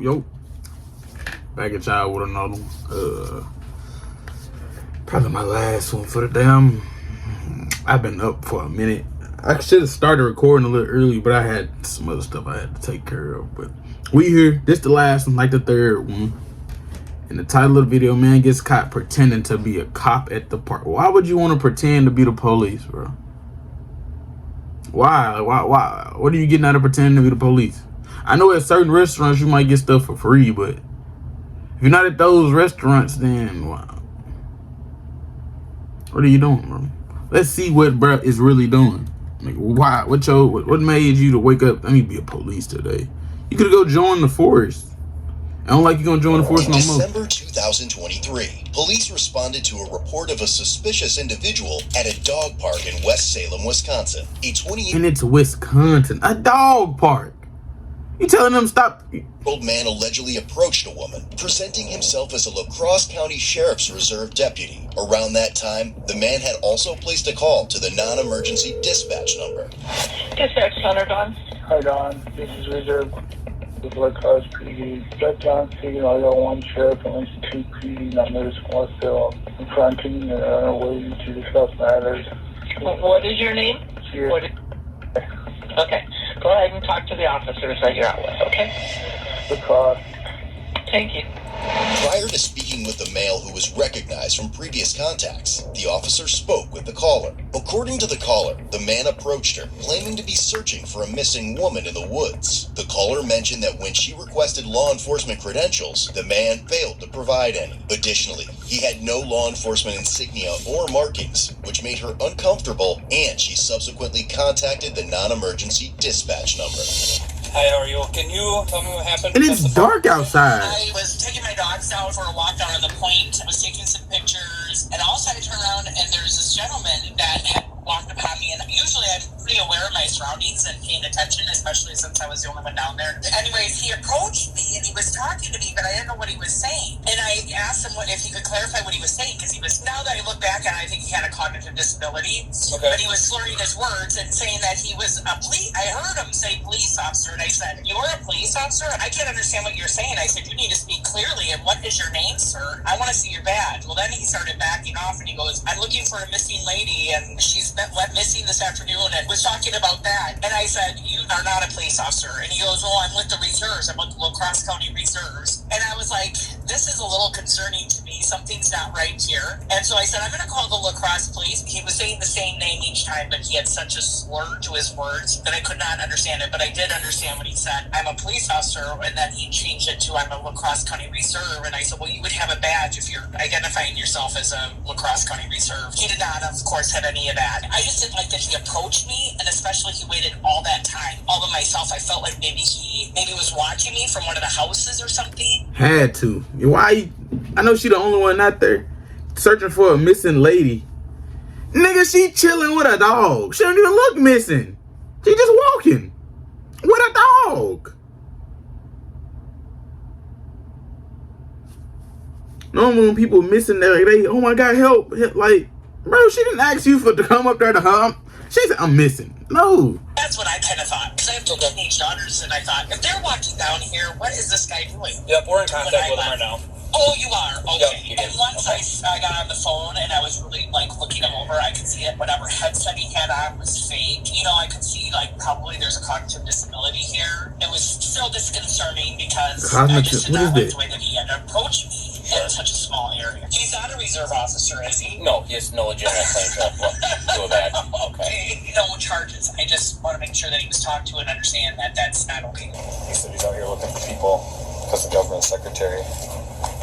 Yo, back at y'all with another one. Probably my last one for the day. I've been up for a minute. I should have started recording a little early, but I had some other stuff I had to take care of. But we here. This the last one, like the third one. And the title of the video, man gets caught pretending to be a cop at the park. Why would you want to pretend to be the police, bro? Why? What are you getting out of pretending to be the police? I know at certain restaurants you might get stuff for free, but if you're not at those restaurants, then wow. What are you doing, bro? Let's see what bro is really doing. Like, why? What made you to wake up? Let me be a police today. You could go join the force. I don't like you gonna join the force no more. December 2023, police responded to a report of a suspicious individual at a dog park in West Salem, Wisconsin. And it's Wisconsin, a dog park. You telling them stop? Old man allegedly approached a woman, presenting himself as a La Crosse County Sheriff's Reserve deputy. Around that time, the man had also placed a call to the non-emergency dispatch number. Dispatch Center, Don. Hi, Don. This is Reserve with La Crosse PD. Got John Segan, I got one sheriff and Institute PD numbers. West Salem. Confronting and waiting to discuss matters. What is your name? Here. Okay. Go ahead and talk to the officers that you're out with, okay? La Crosse. Thank you. Prior to speaking with the male who was recognized from previous contacts, the officer spoke with the caller. According to the caller, the man approached her, claiming to be searching for a missing woman in the woods. The caller mentioned that when she requested law enforcement credentials, the man failed to provide any. Additionally, he had no law enforcement insignia or markings, which made her uncomfortable, and she subsequently contacted the non-emergency dispatch number. Hi, how are you? Can you tell me what happened? And it's dark outside. I was taking my dogs down for a walk down on the point. I was taking some pictures, and all of a sudden I turned around, and there's this gentleman that had walked upon me, and usually I'm pretty aware of my surroundings and paying attention, especially since I was the only one down there. Anyways, he approached me, and he was talking to me, but I didn't know what he was saying. And I asked him if he could clarify what he was saying, because now that I look back on it, I think he had a cognitive disability. Okay. But he was slurring his words and saying that he was a police. I heard him say police officer, and I said, "You're a police officer? I can't understand what you're saying." I said, "You need to speak clearly, and what is your name, sir? I want to see your badge." Well, then he started backing off, and he goes, "I'm looking for a missing lady, and she's went missing this afternoon," and was talking about that. And I said, "You are not a police officer." And he goes, "Well, I'm with the reserves. I'm with the La Crosse County Reserves." And I was like, this is a little concerning to me. Something's not right here. And so I said, "I'm going to call the La Crosse police." He was saying the same name each time, but he had such a slur to his words that I could not understand it. But I did understand what he said. "I'm a police officer," and then he changed it to, "I'm a La Crosse County Reserve." And I said, "Well, you would have a badge if you're identifying yourself as a La Crosse County Reserve." He did not, of course, have any of that. I just didn't like that he approached me, and especially he waited all that time all by myself. I felt like maybe he was watching me from one of the houses or something. Had to. Why? I know she the only one out there searching for a missing lady. Nigga, she chilling with a dog. She don't even look missing. She just walking with a dog. Normally when people missing, they oh my God, help. Like, bro, she didn't ask you to come up there to her. She said, "I'm missing." No. That's what I kind of thought. Because I have two teenage daughters, and I thought, if they're walking down here, what is this guy doing? Yep, we're in contact with him right now. Oh, you are? Okay. Yep, and once I got on the phone and I was really looking him over, I could see that whatever headset he had on was fake. I could see probably there's a cognitive disability here. It was still disconcerting because I just did not like the way that he had approached me in such a small area. He's not a reserve officer, is he? No, he has no legitimate claim to a badge. Okay. No charges. I just want to make sure that he was talked to and understand that that's not okay. He said he's out here looking for people because the government secretary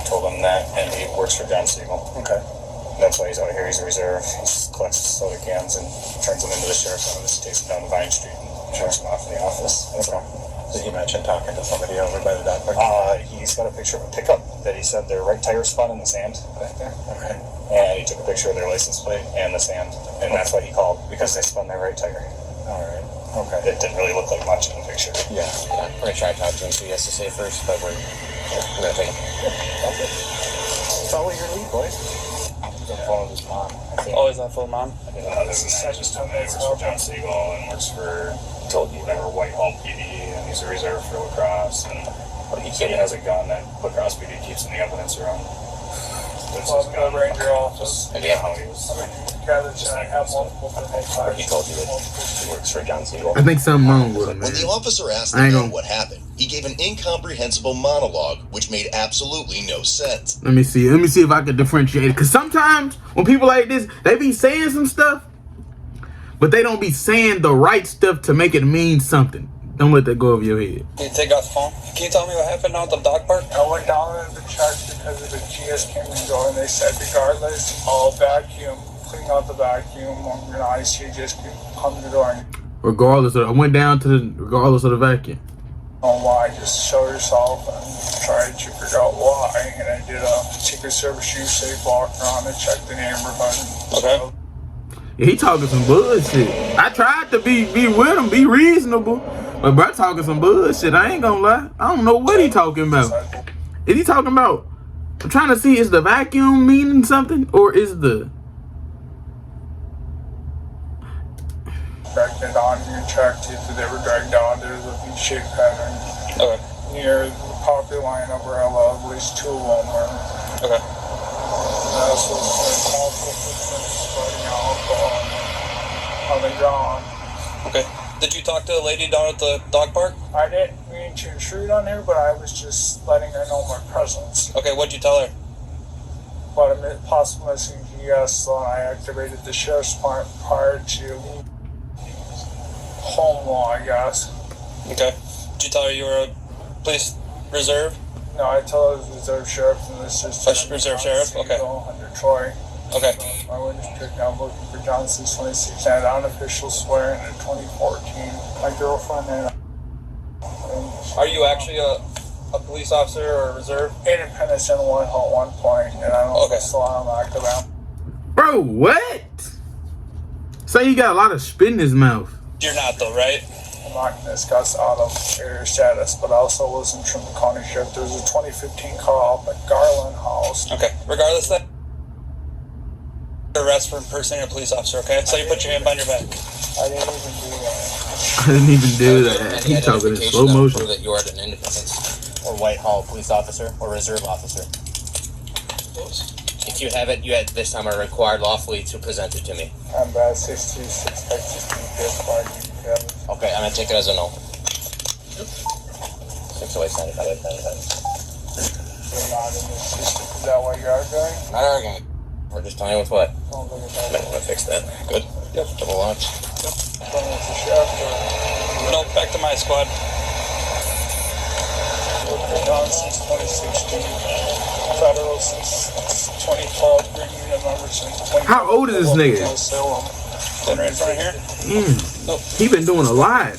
told him that, and he works for John Siegel. Okay. And that's why he's out here. He's a reserve. He collects soda cans and turns them into the sheriff's office, takes them down to Vine Street, and turns them off in the office. That's all. Did he mention talking to somebody over by the dog park? He's got a picture of a pickup that he said their right tire spun in the sand back there. Okay. And he took a picture of their license plate and the sand, and that's why he called, because they spun their right tire. All right. Okay. It didn't really look like much in the picture. Yeah. I'm pretty sure I talked to him, so he has to say first, but we're going to take him. Follow your lead, boys. He's on the phone with his mom. Oh, is that full mom? This is I just told me he works for John Siegel and works for whatever Whitehall PD, and he's a reserve for La Crosse. And He said he has a gun that lacrosse PD keeps in the evidence room. That's Well, his gun. the ranger office. And yeah, How he was. I have multiple or he told you that he works for John Siegel. I think something wrong with him, When man. the officer asked I the ain't man gonna- what happened, he gave an incomprehensible monologue which made absolutely no sense. Let me see if I can differentiate it. Cause sometimes when people like this, they be saying some stuff, but they don't be saying the right stuff to make it mean something. Don't let that go over your head. Can you take off the phone? Can you tell me what happened down at the dog park? I went down to the check because of the GS came in the door, and they said regardless, I'll vacuum, clean out the vacuum. I'm gonna IC just come to the door and Regardless of, I went down to regardless of the vacuum. know why. Just show yourself and try to figure out why. And I did a Secret Service use safe walk around and check the neighborhood. Okay. Yeah, he talking some bullshit. I tried to be with him, be reasonable, but bro talking some bullshit. I ain't gonna lie. I don't know what he talking about. Is he talking about? I'm trying to see, is the vacuum meaning something, or is the? Dragged it on and checked it. They were dragged on. There's a V-shaped pattern Okay. near the property line umbrella. At least two of them were. Okay. So multiple footprints spreading out on the ground. Okay. Did you talk to the lady down at the dog park? I didn't mean to intrude on her, but I was just letting her know my presence. Okay, what'd you tell her? But I'm possibly missing GS, so I activated the sheriff's part prior to home law, I guess. Okay. Did you tell her you were a police reserve? No, I told her it was reserve sheriff, and this is Reserve sheriff? Okay. Under Troy. Okay. My witness picked out looking for Johnson's 26 and unofficial swearing in 2014. My girlfriend and Are you actually a police officer or a reserve? Independence in one at one point, and I don't know if it's still on active out. Bro, what? Say he got a lot of spit in his mouth. You're not though, right? I'm not going to discuss out of area status, but I also wasn't from the county sheriff. There was a 2015 call up at Garland House. Okay. Regardless of that, arrest for impersonating a police officer, okay? So you put your hand behind your back. I didn't even do that. I didn't even do that. Any He talking in identification slow that would motion. prove that you are an Independence or Whitehall police officer or reserve officer. If you have it, you at this time are required lawfully to present it to me. I'm bad 626 Texas PS5. Okay, I'm gonna take it as a no. 608 You're not in this system. Is that what you are doing? Not arguing. We're just telling you what's what. Don't look at I that. want to fix that. Good. Yep. Double launch. Don't look at the sheriff or No, back to my squad. been on since 2016. Federal since 2012. Green Unit member since 2012. How old is this nigga? Salem. Then right in front of here. Damn, he been doing a lot.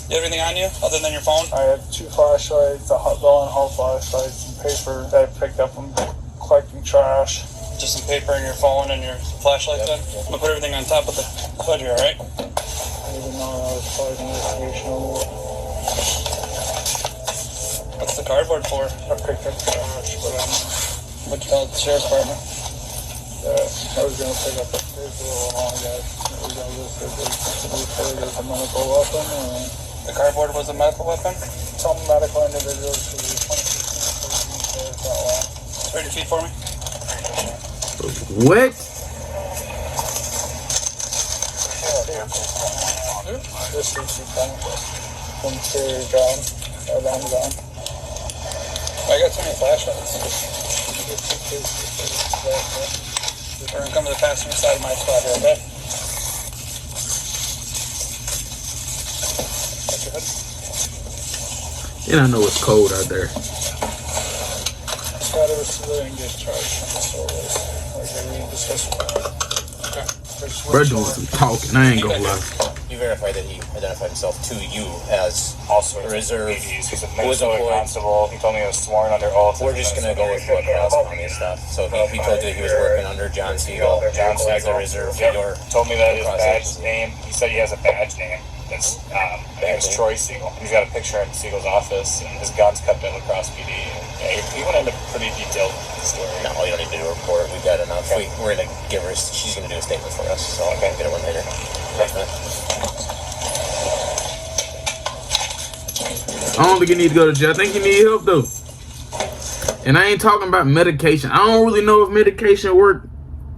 You have anything on you other than your phone? I have 2 flashlights, a Bell and Hall flashlights, and paper that I picked up from collecting trash. Just some paper and your phone and your flashlight then? I'm gonna put everything on top of the hood here, alright? I didn't know I was part of an investigation. What's the cardboard for? I picked up trash, but What'd you tell the sheriff's department? I was going to pick up a paper along that. It was listed as a medical weapon or The cardboard was a medical weapon? some medical individuals who were 2016 that way. Turn your feet for me. What? This is the benefit from Terry John at Amazon. I got too many flashlights. We're gonna come to the passenger side of my squad here, okay? Got your hood? And I know it's cold out there. Squad of a civilian discharge from the service. Like we discussed. Bro doing some talking, I ain't gonna lie. You verified that he identified himself to you as Also, a reserve. He's a Who was Minnesota employed? constable. He told me he was sworn under oath. We're just gonna go with what Cross County stuff. So he told you that he was working under John Siegel John as a Siegel. reserve for Yep. your. Told me that his cross badge agency. name. He said he has a badge name. That's I think it's Troy Siegel. He's got a picture in Siegel's office, and his gun's kept at lacrosse PD. And he went into pretty detailed story. No, you don't need to do a report. We've got enough. We're gonna give her. She's gonna do a statement for us. So I'll get it one later. Thanks, man. I don't think he need to go to jail. I think he need help though. And I ain't talking about medication. I don't really know if medication work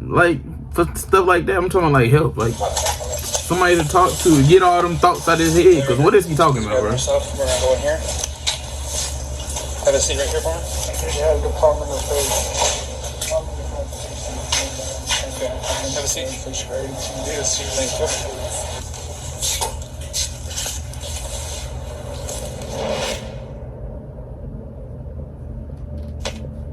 like for stuff like that. I'm talking like help, like somebody to talk to, get all them thoughts out of his head. Cause what is he talking about, bro? We're gonna go in here. Have a seat right here for him. Yeah, Department of State. Okay. Have a seat. Thank you.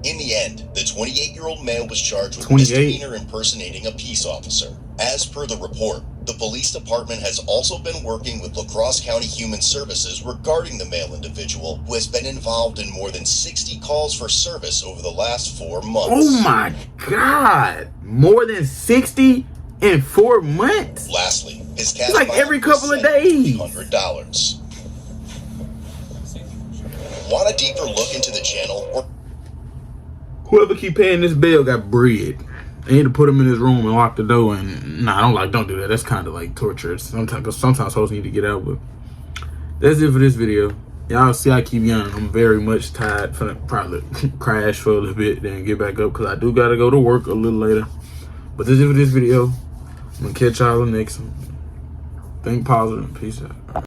In the end, the 28-year-old male was charged with 28? misdemeanor impersonating a peace officer. As per the report, the police department has also been working with La Crosse County Human Services regarding the male individual who has been involved in more than 60 calls for service over the last 4 months. Oh my God. More than 60 in 4 months? Lastly, his cash It's like bond every was couple of set at days. $300. Want a deeper look into the channel or Whoever keep paying this bill got bread. They need to put him in his room and lock the door. And nah, don't do that. That's kind of like torture. Sometimes hoes need to get out. But that's it for this video. Y'all see I keep yawning. I'm very much tired. Finna probably crash for a little bit, then get back up because I do gotta go to work a little later. But that's it for this video. I'm gonna catch y'all in the next one. Think positive. Peace out.